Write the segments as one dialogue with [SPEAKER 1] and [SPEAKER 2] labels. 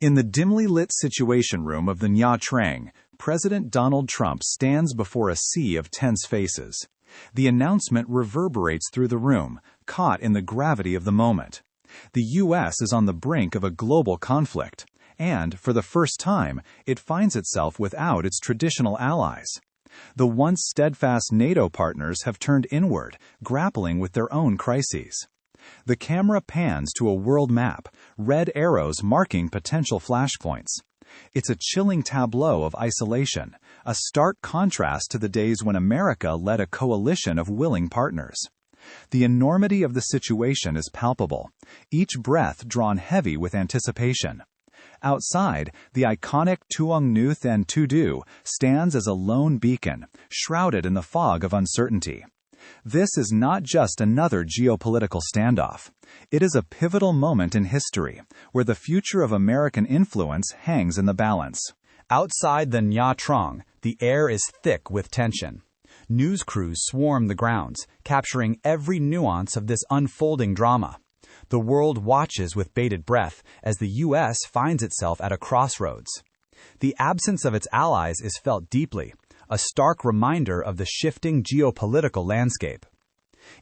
[SPEAKER 1] In the dimly lit Situation Room of the Nha Trang, President Donald Trump stands before a sea of tense faces. The announcement reverberates through the room, caught in the gravity of the moment. The U.S. is on the brink of a global conflict, and, for the first time, it finds itself without its traditional allies. The once steadfast NATO partners have turned inward, grappling with their own crises. The camera pans to a world map, red arrows marking potential flashpoints. It's a chilling tableau of isolation, a stark contrast to the days when America led a coalition of willing partners. The enormity of the situation is palpable, each breath drawn heavy with anticipation. Outside, the iconic Tuong Nu Then Tudu stands as a lone beacon, shrouded in the fog of uncertainty. This is not just another geopolitical standoff. It is a pivotal moment in history, where the future of American influence hangs in the balance.
[SPEAKER 2] Outside the Nha Trang, the air is thick with tension. News crews swarm the grounds, capturing every nuance of this unfolding drama. The world watches with bated breath as the U.S. finds itself at a crossroads. The absence of its allies is felt deeply, a stark reminder of the shifting geopolitical landscape.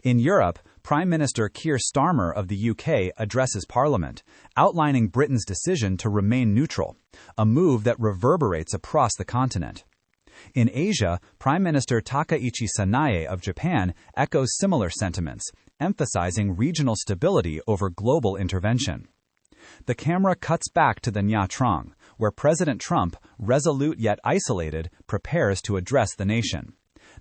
[SPEAKER 2] In Europe, Prime Minister Keir Starmer of the UK addresses Parliament, outlining Britain's decision to remain neutral, a move that reverberates across the continent. In Asia, Prime Minister Takaichi Sanae of Japan echoes similar sentiments, emphasizing regional stability over global intervention. The camera cuts back to the Nha Trang, where President Trump, resolute yet isolated, prepares to address the nation.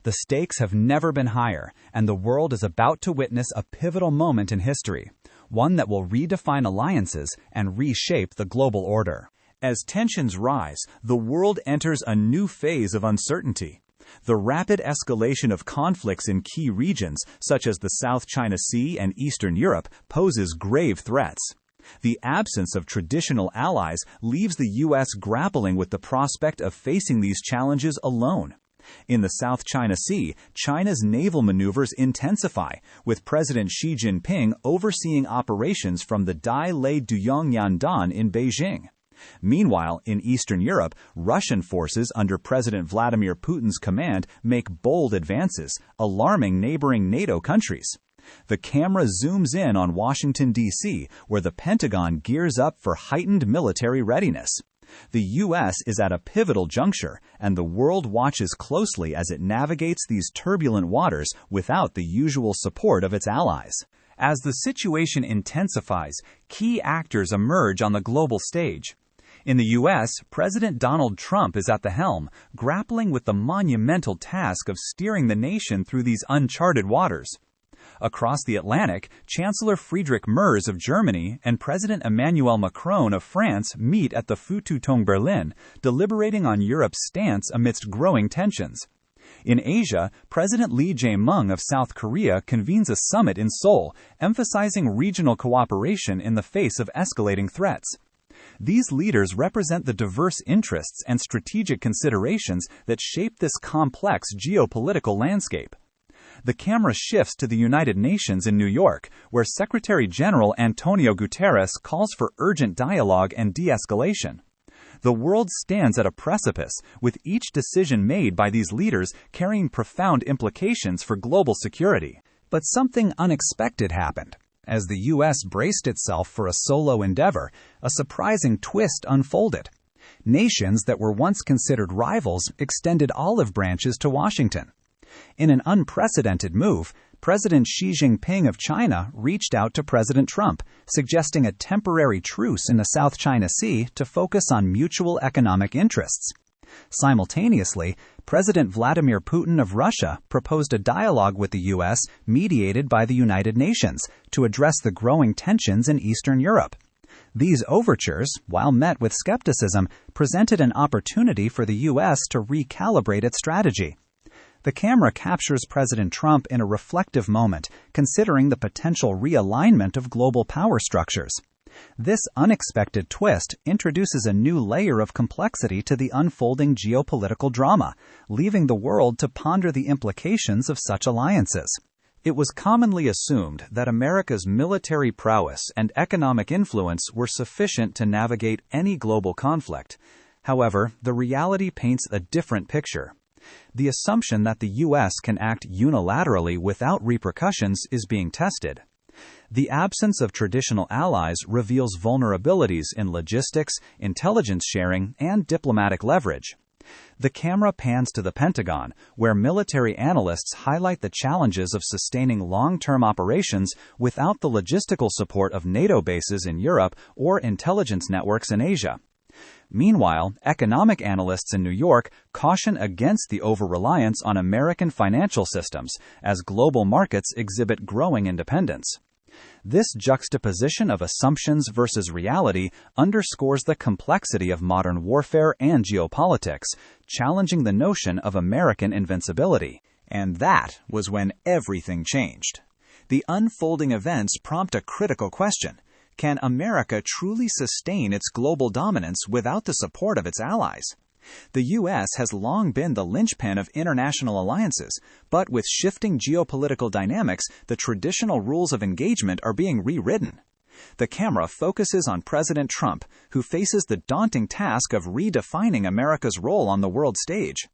[SPEAKER 2] The stakes have never been higher, and the world is about to witness a pivotal moment in history, one that will redefine alliances and reshape the global order.
[SPEAKER 1] As tensions rise, the world enters a new phase of uncertainty. The rapid escalation of conflicts in key regions, such as the South China Sea and Eastern Europe, poses grave threats. The absence of traditional allies leaves the U.S. grappling with the prospect of facing these challenges alone. In the South China Sea, China's naval maneuvers intensify, with President Xi Jinping overseeing operations from the Dai Lei Duyongyandan in Beijing. Meanwhile, in Eastern Europe, Russian forces under President Vladimir Putin's command make bold advances, alarming neighboring NATO countries. The camera zooms in on Washington, D.C., where the Pentagon gears up for heightened military readiness. The U.S. is at a pivotal juncture, and the world watches closely as it navigates these turbulent waters without the usual support of its allies. As the situation intensifies, key actors emerge on the global stage. In the U.S., President Donald Trump is at the helm, grappling with the monumental task of steering the nation through these uncharted waters. Across the Atlantic, Chancellor Friedrich Merz of Germany and President Emmanuel Macron of France meet at the Feuilleton Berlin, deliberating on Europe's stance amidst growing tensions. In Asia, President Lee Jae-myung of South Korea convenes a summit in Seoul, emphasizing regional cooperation in the face of escalating threats. These leaders represent the diverse interests and strategic considerations that shape this complex geopolitical landscape. The camera shifts to the United Nations in New York, where Secretary General Antonio Guterres calls for urgent dialogue and de-escalation. The world stands at a precipice, with each decision made by these leaders carrying profound implications for global security. But something unexpected happened. As the U.S. braced itself for a solo endeavor, a surprising twist unfolded. Nations that were once considered rivals extended olive branches to Washington. In an unprecedented move, President Xi Jinping of China reached out to President Trump, suggesting a temporary truce in the South China Sea to focus on mutual economic interests. Simultaneously, President Vladimir Putin of Russia proposed a dialogue with the U.S. mediated by the United Nations to address the growing tensions in Eastern Europe. These overtures, while met with skepticism, presented an opportunity for the U.S. to recalibrate its strategy. The camera captures President Trump in a reflective moment, considering the potential realignment of global power structures. This unexpected twist introduces a new layer of complexity to the unfolding geopolitical drama, leaving the world to ponder the implications of such alliances. It was commonly assumed that America's military prowess and economic influence were sufficient to navigate any global conflict. However, the reality paints a different picture. The assumption that the U.S. can act unilaterally without repercussions is being tested. The absence of traditional allies reveals vulnerabilities in logistics, intelligence sharing, and diplomatic leverage. The camera pans to the Pentagon, where military analysts highlight the challenges of sustaining long-term operations without the logistical support of NATO bases in Europe or intelligence networks in Asia. Meanwhile, economic analysts in New York caution against the over-reliance on American financial systems as global markets exhibit growing independence. This juxtaposition of assumptions versus reality underscores the complexity of modern warfare and geopolitics, challenging the notion of American invincibility. And that was when everything changed. The unfolding events prompt a critical question. Can America truly sustain its global dominance without the support of its allies? The U.S. has long been the linchpin of international alliances, but with shifting geopolitical dynamics, the traditional rules of engagement are being rewritten. The camera focuses on President Trump, who faces the daunting task of redefining America's role on the world stage.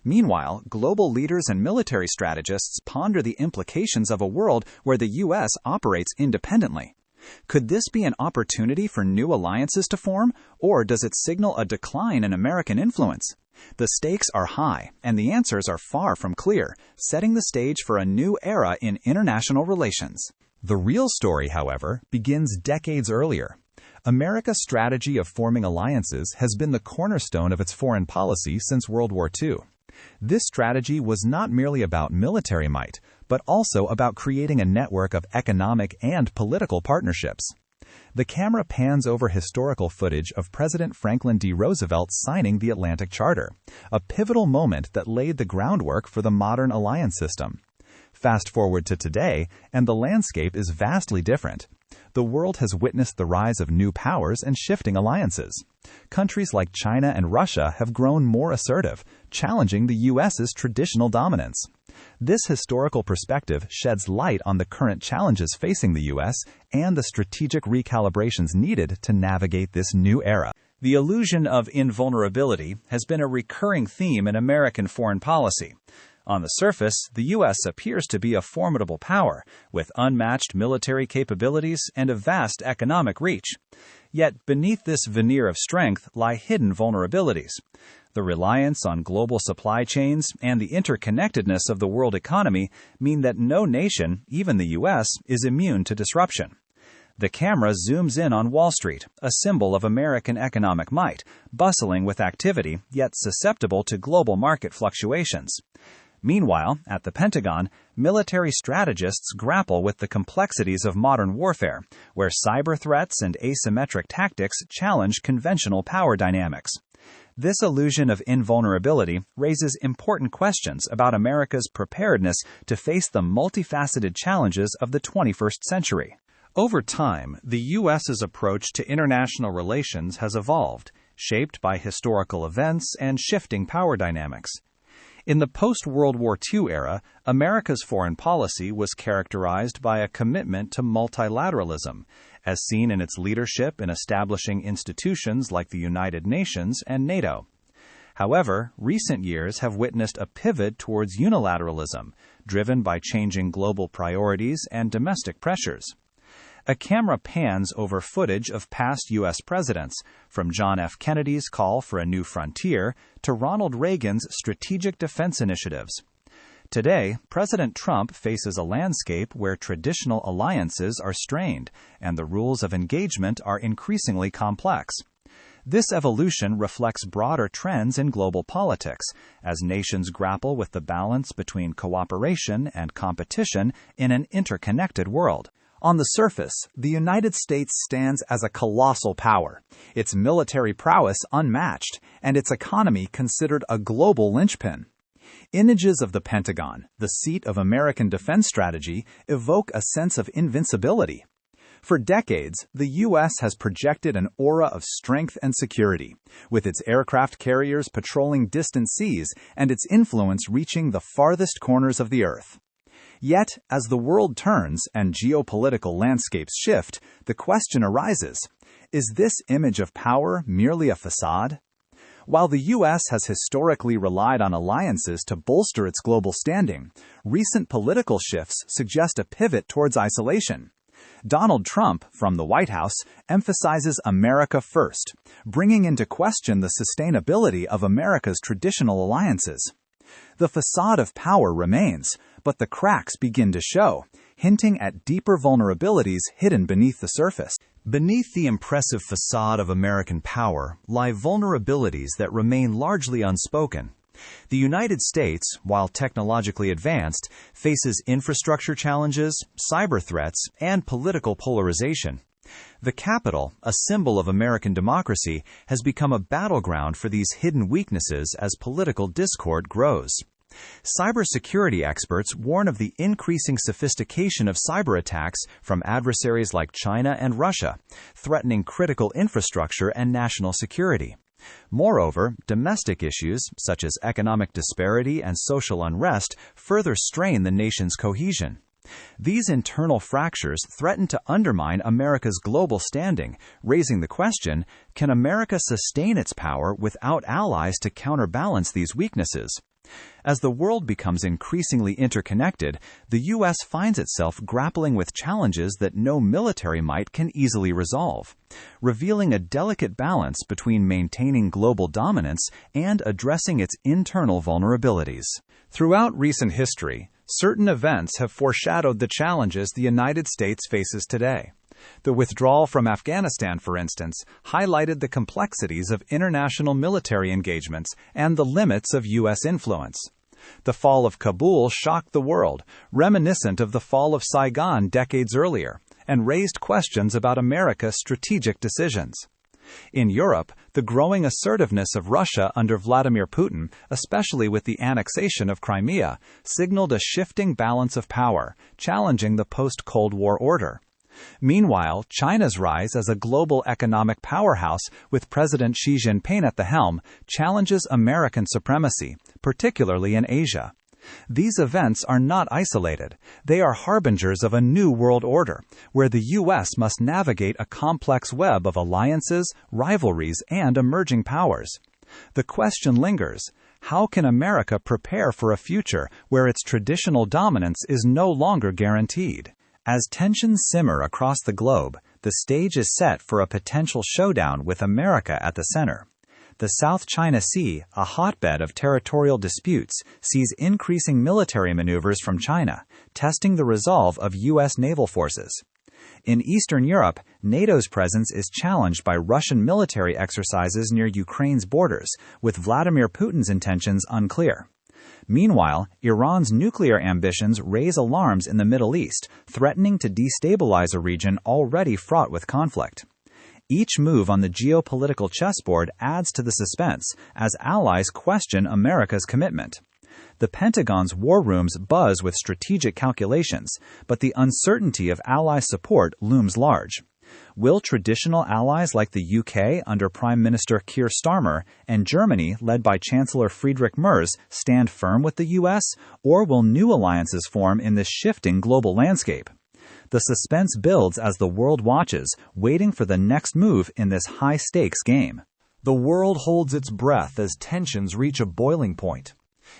[SPEAKER 1] Meanwhile, global leaders and military strategists ponder the implications of a world where the U.S. operates independently. Could this be an opportunity for new alliances to form, or does it signal a decline in American influence? The stakes are high, and the answers are far from clear, setting the stage for a new era in international relations.
[SPEAKER 2] The real story, however, begins decades earlier. America's strategy of forming alliances has been the cornerstone of its foreign policy since World War II. This strategy was not merely about military might, but also about creating a network of economic and political partnerships. The camera pans over historical footage of President Franklin D. Roosevelt signing the Atlantic Charter, a pivotal moment that laid the groundwork for the modern alliance system. Fast forward to today, and the landscape is vastly different. The world has witnessed the rise of new powers and shifting alliances. Countries like China and Russia have grown more assertive, challenging the U.S.'s traditional dominance. This historical perspective sheds light on the current challenges facing the U.S. and the strategic recalibrations needed to navigate this new era.
[SPEAKER 1] The illusion of invulnerability has been a recurring theme in American foreign policy. On the surface, the U.S. appears to be a formidable power, with unmatched military capabilities and a vast economic reach. Yet, beneath this veneer of strength lie hidden vulnerabilities. The reliance on global supply chains and the interconnectedness of the world economy mean that no nation, even the U.S., is immune to disruption. The camera zooms in on Wall Street, a symbol of American economic might, bustling with activity, yet susceptible to global market fluctuations. Meanwhile, at the Pentagon, military strategists grapple with the complexities of modern warfare, where cyber threats and asymmetric tactics challenge conventional power dynamics. This illusion of invulnerability raises important questions about America's preparedness to face the multifaceted challenges of the 21st century. Over time, the U.S.'s approach to international relations has evolved, shaped by historical events and shifting power dynamics. In the post-World War II era, America's foreign policy was characterized by a commitment to multilateralism, as seen in its leadership in establishing institutions like the United Nations and NATO. However, recent years have witnessed a pivot towards unilateralism, driven by changing global priorities and domestic pressures. A camera pans over footage of past U.S. presidents, from John F. Kennedy's call for a new frontier to Ronald Reagan's strategic defense initiatives. Today, President Trump faces a landscape where traditional alliances are strained and the rules of engagement are increasingly complex. This evolution reflects broader trends in global politics, as nations grapple with the balance between cooperation and competition in an interconnected world. On the surface, the United States stands as a colossal power, its military prowess unmatched, and its economy considered a global linchpin. Images of the Pentagon, the seat of American defense strategy, evoke a sense of invincibility. For decades, the U.S. has projected an aura of strength and security, with its aircraft carriers patrolling distant seas and its influence reaching the farthest corners of the Earth. Yet, as the world turns and geopolitical landscapes shift, the question arises, is this image of power merely a facade? While the U.S. has historically relied on alliances to bolster its global standing, recent political shifts suggest a pivot towards isolation. Donald Trump, from the White House, emphasizes America first, bringing into question the sustainability of America's traditional alliances. The facade of power remains, but the cracks begin to show, hinting at deeper vulnerabilities hidden beneath the surface. Beneath the impressive facade of American power lie vulnerabilities that remain largely unspoken. The United States, while technologically advanced, faces infrastructure challenges, cyber threats, and political polarization. The Capitol, a symbol of American democracy, has become a battleground for these hidden weaknesses as political discord grows. Cybersecurity experts warn of the increasing sophistication of cyber attacks from adversaries like China and Russia, threatening critical infrastructure and national security. Moreover, domestic issues, such as economic disparity and social unrest, further strain the nation's cohesion. These internal fractures threaten to undermine America's global standing, raising the question, can America sustain its power without allies to counterbalance these weaknesses? As the world becomes increasingly interconnected, the U.S. finds itself grappling with challenges that no military might can easily resolve, revealing a delicate balance between maintaining global dominance and addressing its internal vulnerabilities. Throughout recent history, certain events have foreshadowed the challenges the United States faces today. The withdrawal from Afghanistan, for instance, highlighted the complexities of international military engagements and the limits of U.S. influence. The fall of Kabul shocked the world, reminiscent of the fall of Saigon decades earlier, and raised questions about America's strategic decisions. In Europe, the growing assertiveness of Russia under Vladimir Putin, especially with the annexation of Crimea, signaled a shifting balance of power, challenging the post-Cold War order. Meanwhile, China's rise as a global economic powerhouse with President Xi Jinping at the helm challenges American supremacy, particularly in Asia. These events are not isolated. They are harbingers of a new world order, where the U.S. must navigate a complex web of alliances, rivalries, and emerging powers. The question lingers, how can America prepare for a future where its traditional dominance is no longer guaranteed? As tensions simmer across the globe, the stage is set for a potential showdown with America at the center. The South China Sea, a hotbed of territorial disputes, sees increasing military maneuvers from China, testing the resolve of U.S. naval forces. In Eastern Europe, NATO's presence is challenged by Russian military exercises near Ukraine's borders, with Vladimir Putin's intentions unclear. Meanwhile, Iran's nuclear ambitions raise alarms in the Middle East, threatening to destabilize a region already fraught with conflict. Each move on the geopolitical chessboard adds to the suspense, as allies question America's commitment. The Pentagon's war rooms buzz with strategic calculations, but the uncertainty of ally support looms large. Will traditional allies like the UK under Prime Minister Keir Starmer and Germany led by Chancellor Friedrich Merz stand firm with the US, or will new alliances form in this shifting global landscape? The suspense builds as the world watches, waiting for the next move in this high-stakes game. The world holds its breath as tensions reach a boiling point.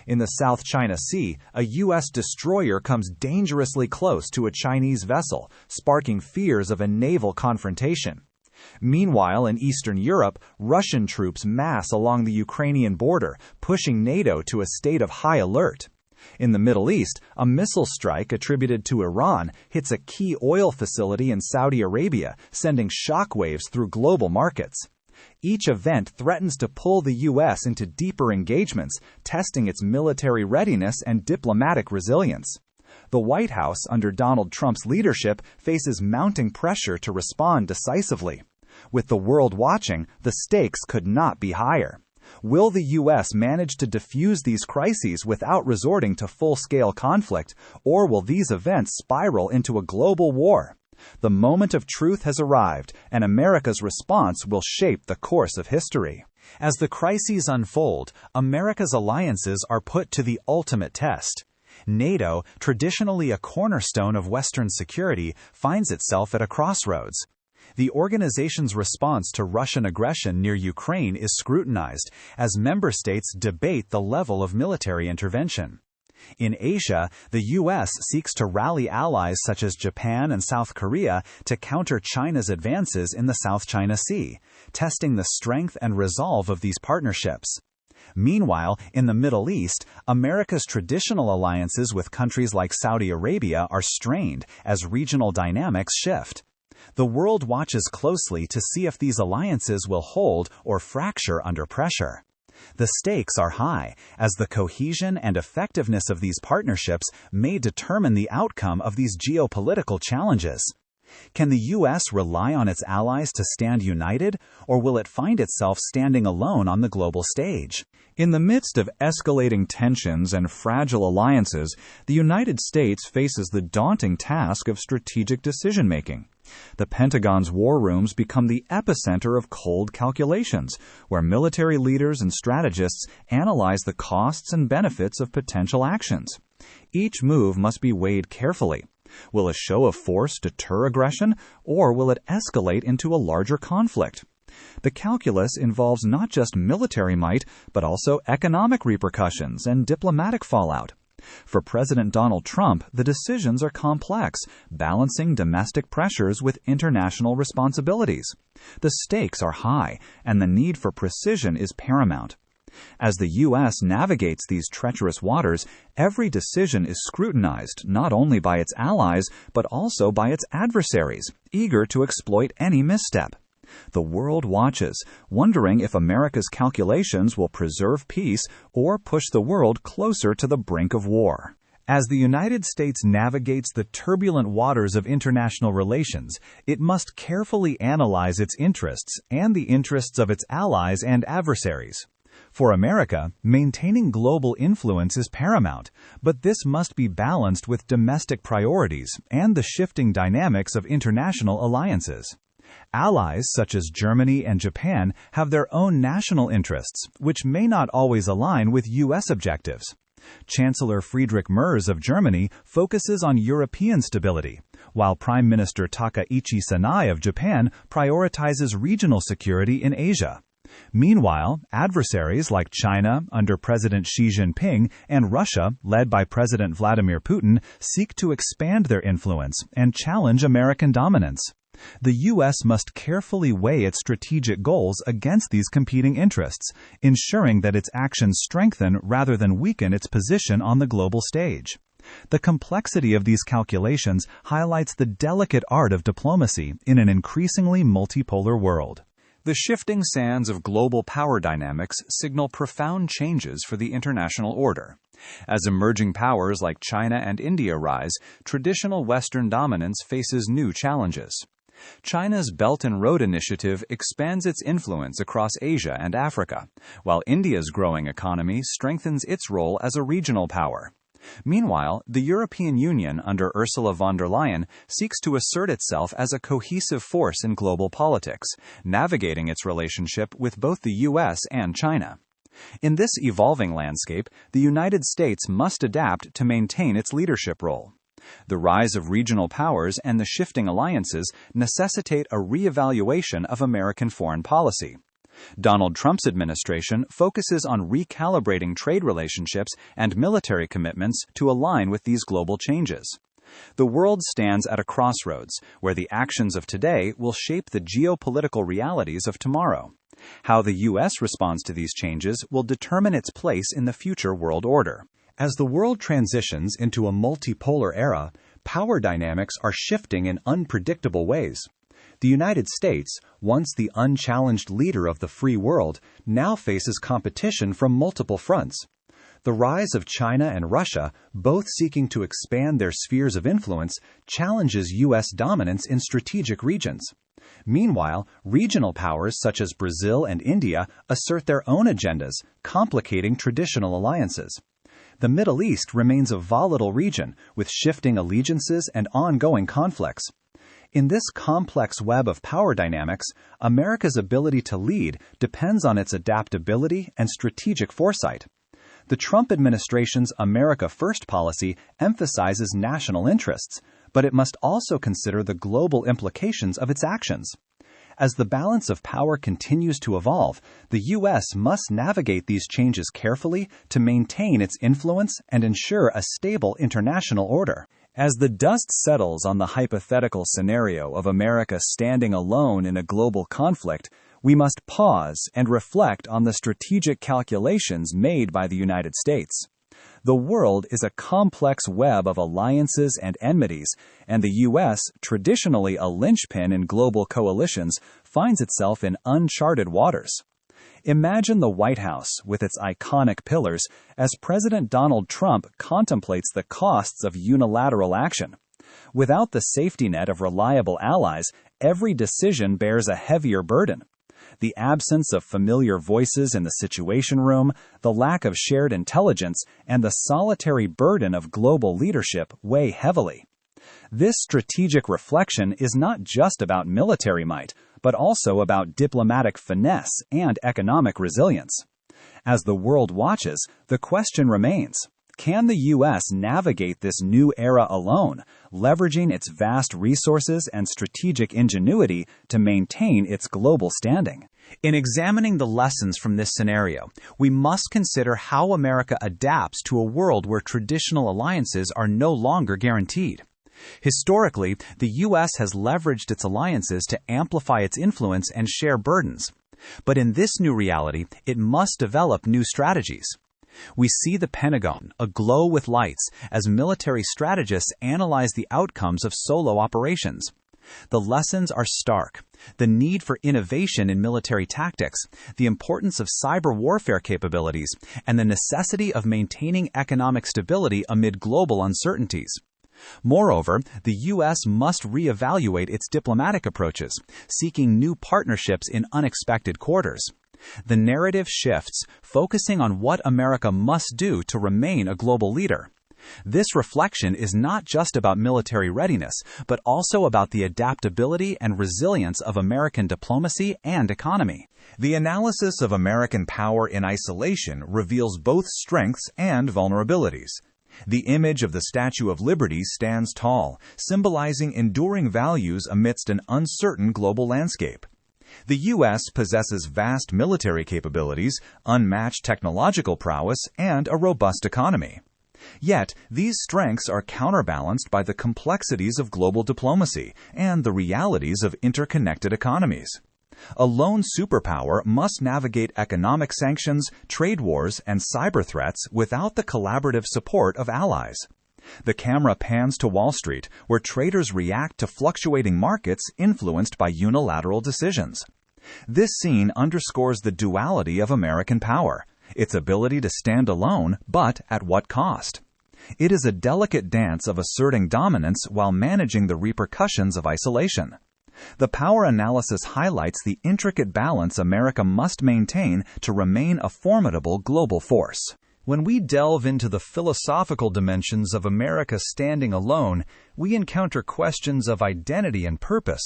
[SPEAKER 1] In the South China Sea, a U.S. destroyer comes dangerously close to a Chinese vessel, sparking fears of a naval confrontation. Meanwhile, in Eastern Europe, Russian troops mass along the Ukrainian border, pushing NATO to a state of high alert. In the Middle East, a missile strike attributed to Iran hits a key oil facility in Saudi Arabia, sending shockwaves through global markets. Each event threatens to pull the U.S. into deeper engagements, testing its military readiness and diplomatic resilience. The White House, under Donald Trump's leadership, faces mounting pressure to respond decisively. With the world watching, the stakes could not be higher. Will the U.S. manage to defuse these crises without resorting to full-scale conflict, or will these events spiral into a global war? The moment of truth has arrived, and America's response will shape the course of history. As the crises unfold, America's alliances are put to the ultimate test.
[SPEAKER 2] NATO, traditionally a cornerstone of Western security, finds itself at a crossroads. The organization's response to Russian aggression near Ukraine is scrutinized as member states debate the level of military intervention. In Asia, the U.S. seeks to rally allies such as Japan and South Korea to counter China's advances in the South China Sea, testing the strength and resolve of these partnerships. Meanwhile, in the Middle East, America's traditional alliances with countries like Saudi Arabia are strained as regional dynamics shift. The world watches closely to see if these alliances will hold or fracture under pressure. The stakes are high, as the cohesion and effectiveness of these partnerships may determine the outcome of these geopolitical challenges. Can the U.S. rely on its allies to stand united, or will it find itself standing alone on the global stage?
[SPEAKER 1] In the midst of escalating tensions and fragile alliances, the United States faces the daunting task of strategic decision-making. The Pentagon's war rooms become the epicenter of cold calculations, where military leaders and strategists analyze the costs and benefits of potential actions. Each move must be weighed carefully. Will a show of force deter aggression, or will it escalate into a larger conflict? The calculus involves not just military might, but also economic repercussions and diplomatic fallout. For President Donald Trump, the decisions are complex, balancing domestic pressures with international responsibilities. The stakes are high, and the need for precision is paramount. As the U.S. navigates these treacherous waters, every decision is scrutinized not only by its allies, but also by its adversaries, eager to exploit any misstep. The world watches, wondering if America's calculations will preserve peace or push the world closer to the brink of war. As the United States navigates the turbulent waters of international relations, it must carefully analyze its interests and the interests of its allies and adversaries. For America, maintaining global influence is paramount, but this must be balanced with domestic priorities and the shifting dynamics of international alliances. Allies such as Germany and Japan have their own national interests, which may not always align with U.S. objectives. Chancellor Friedrich Merz of Germany focuses on European stability, while Prime Minister Takaichi Sanai of Japan prioritizes regional security in Asia. Meanwhile, adversaries like China under President Xi Jinping and Russia, led by President Vladimir Putin, seek to expand their influence and challenge American dominance. The U.S. must carefully weigh its strategic goals against these competing interests, ensuring that its actions strengthen rather than weaken its position on the global stage. The complexity of these calculations highlights the delicate art of diplomacy in an increasingly multipolar world. The shifting sands of global power dynamics signal profound changes for the international order. As emerging powers like China and India rise, traditional Western dominance faces new challenges. China's Belt and Road Initiative expands its influence across Asia and Africa, while India's growing economy strengthens its role as a regional power. Meanwhile, the European Union under Ursula von der Leyen seeks to assert itself as a cohesive force in global politics, navigating its relationship with both the U.S. and China. In this evolving landscape, the United States must adapt to maintain its leadership role. The rise of regional powers and the shifting alliances necessitate a reevaluation of American foreign policy. Donald Trump's administration focuses on recalibrating trade relationships and military commitments to align with these global changes. The world stands at a crossroads where the actions of today will shape the geopolitical realities of tomorrow. How the U.S. responds to these changes will determine its place in the future world order. As the world transitions into a multipolar era, power dynamics are shifting in unpredictable ways. The United States, once the unchallenged leader of the free world, now faces competition from multiple fronts. The rise of China and Russia, both seeking to expand their spheres of influence, challenges U.S. dominance in strategic regions. Meanwhile, regional powers such as Brazil and India assert their own agendas, complicating traditional alliances. The Middle East remains a volatile region with shifting allegiances and ongoing conflicts. In this complex web of power dynamics, America's ability to lead depends on its adaptability and strategic foresight. The Trump administration's America First policy emphasizes national interests, but it must also consider the global implications of its actions. As the balance of power continues to evolve, the U.S. must navigate these changes carefully to maintain its influence and ensure a stable international order. As the dust settles on the hypothetical scenario of America standing alone in a global conflict, we must pause and reflect on the strategic calculations made by the United States. The world is a complex web of alliances and enmities, and the U.S., traditionally a linchpin in global coalitions, finds itself in uncharted waters. Imagine the White House, with its iconic pillars, as President Donald Trump contemplates the costs of unilateral action. Without the safety net of reliable allies, every decision bears a heavier burden. The absence of familiar voices in the Situation Room, the lack of shared intelligence, and the solitary burden of global leadership weigh heavily. This strategic reflection is not just about military might, but also about diplomatic finesse and economic resilience. As the world watches, the question remains: can the U.S. navigate this new era alone, leveraging its vast resources and strategic ingenuity to maintain its global standing? In examining the lessons from this scenario, we must consider how America adapts to a world where traditional alliances are no longer guaranteed. Historically, the U.S. has leveraged its alliances to amplify its influence and share burdens. But in this new reality, it must develop new strategies. We see the Pentagon aglow with lights as military strategists analyze the outcomes of solo operations. The lessons are stark: the need for innovation in military tactics, the importance of cyber warfare capabilities, and the necessity of maintaining economic stability amid global uncertainties. Moreover, the U.S. must reevaluate its diplomatic approaches, seeking new partnerships in unexpected quarters. The narrative shifts, focusing on what America must do to remain a global leader. This reflection is not just about military readiness, but also about the adaptability and resilience of American diplomacy and economy. The analysis of American power in isolation reveals both strengths and vulnerabilities. The image of the Statue of Liberty stands tall, symbolizing enduring values amidst an uncertain global landscape. The U.S. possesses vast military capabilities, unmatched technological prowess, and a robust economy. Yet, these strengths are counterbalanced by the complexities of global diplomacy and the realities of interconnected economies. A lone superpower must navigate economic sanctions, trade wars, and cyber threats without the collaborative support of allies. The camera pans to Wall Street, where traders react to fluctuating markets influenced by unilateral decisions. This scene underscores the duality of American power, its ability to stand alone, but at what cost? It is a delicate dance of asserting dominance while managing the repercussions of isolation. The power analysis highlights the intricate balance America must maintain to remain a formidable global force. When we delve into the philosophical dimensions of America standing alone, we encounter questions of identity and purpose.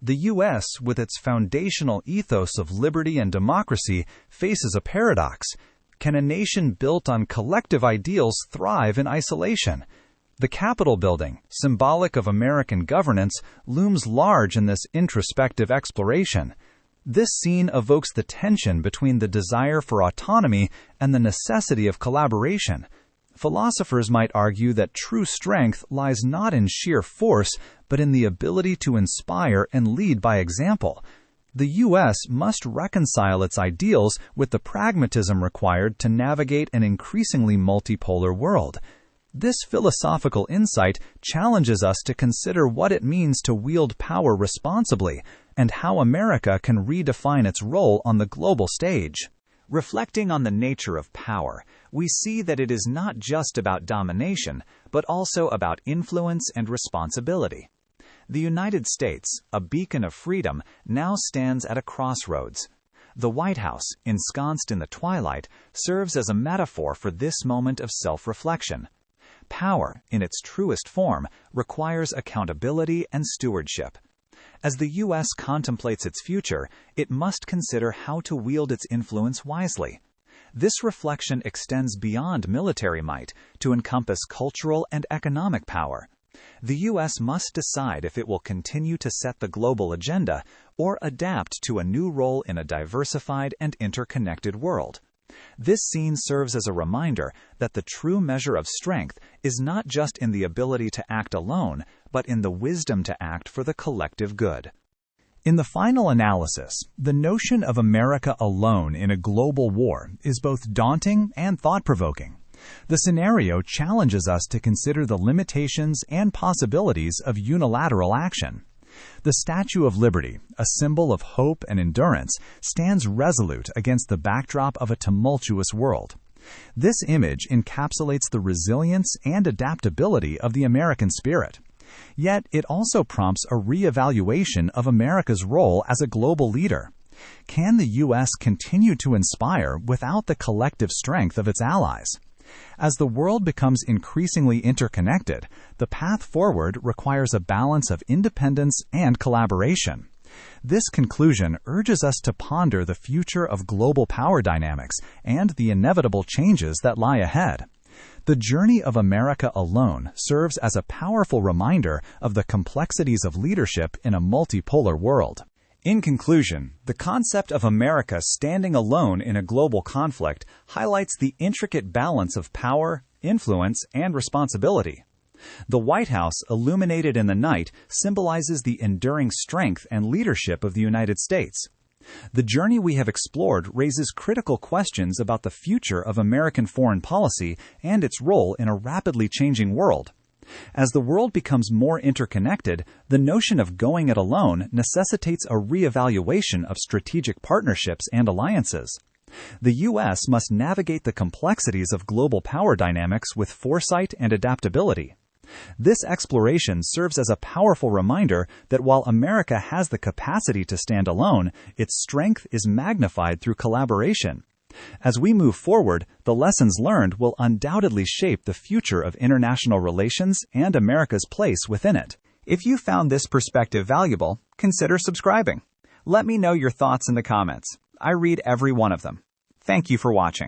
[SPEAKER 1] The U.S., with its foundational ethos of liberty and democracy, faces a paradox. Can a nation built on collective ideals thrive in isolation? The Capitol building, symbolic of American governance, looms large in this introspective exploration. This scene evokes the tension between the desire for autonomy and the necessity of collaboration. Philosophers might argue that true strength lies not in sheer force, but in the ability to inspire and lead by example. The U.S. must reconcile its ideals with the pragmatism required to navigate an increasingly multipolar world. This philosophical insight challenges us to consider what it means to wield power responsibly and how America can redefine its role on the global stage. Reflecting on the nature of power, we see that it is not just about domination, but also about influence and responsibility. The United States, a beacon of freedom, now stands at a crossroads. The White House, ensconced in the twilight, serves as a metaphor for this moment of self-reflection. Power, in its truest form, requires accountability and stewardship. As the U.S. contemplates its future, it must consider how to wield its influence wisely. This reflection extends beyond military might to encompass cultural and economic power. The U.S. must decide if it will continue to set the global agenda or adapt to a new role in a diversified and interconnected world. This scene serves as a reminder that the true measure of strength is not just in the ability to act alone, but in the wisdom to act for the collective good. In the final analysis, the notion of America alone in a global war is both daunting and thought-provoking. The scenario challenges us to consider the limitations and possibilities of unilateral action. The Statue of Liberty, a symbol of hope and endurance, stands resolute against the backdrop of a tumultuous world. This image encapsulates the resilience and adaptability of the American spirit. Yet it also prompts a re-evaluation of America's role as a global leader. Can the U.S. continue to inspire without the collective strength of its allies? As the world becomes increasingly interconnected, the path forward requires a balance of independence and collaboration. This conclusion urges us to ponder the future of global power dynamics and the inevitable changes that lie ahead. The journey of America alone serves as a powerful reminder of the complexities of leadership in a multipolar world. In conclusion, the concept of America standing alone in a global conflict highlights the intricate balance of power, influence, and responsibility. The White House, illuminated in the night, symbolizes the enduring strength and leadership of the United States. The journey we have explored raises critical questions about the future of American foreign policy and its role in a rapidly changing world. As the world becomes more interconnected, the notion of going it alone necessitates a re-evaluation of strategic partnerships and alliances. The U.S. must navigate the complexities of global power dynamics with foresight and adaptability. This exploration serves as a powerful reminder that while America has the capacity to stand alone, its strength is magnified through collaboration. As we move forward, the lessons learned will undoubtedly shape the future of international relations and America's place within it. If you found this perspective valuable, consider subscribing. Let me know your thoughts in the comments. I read every one of them. Thank you for watching.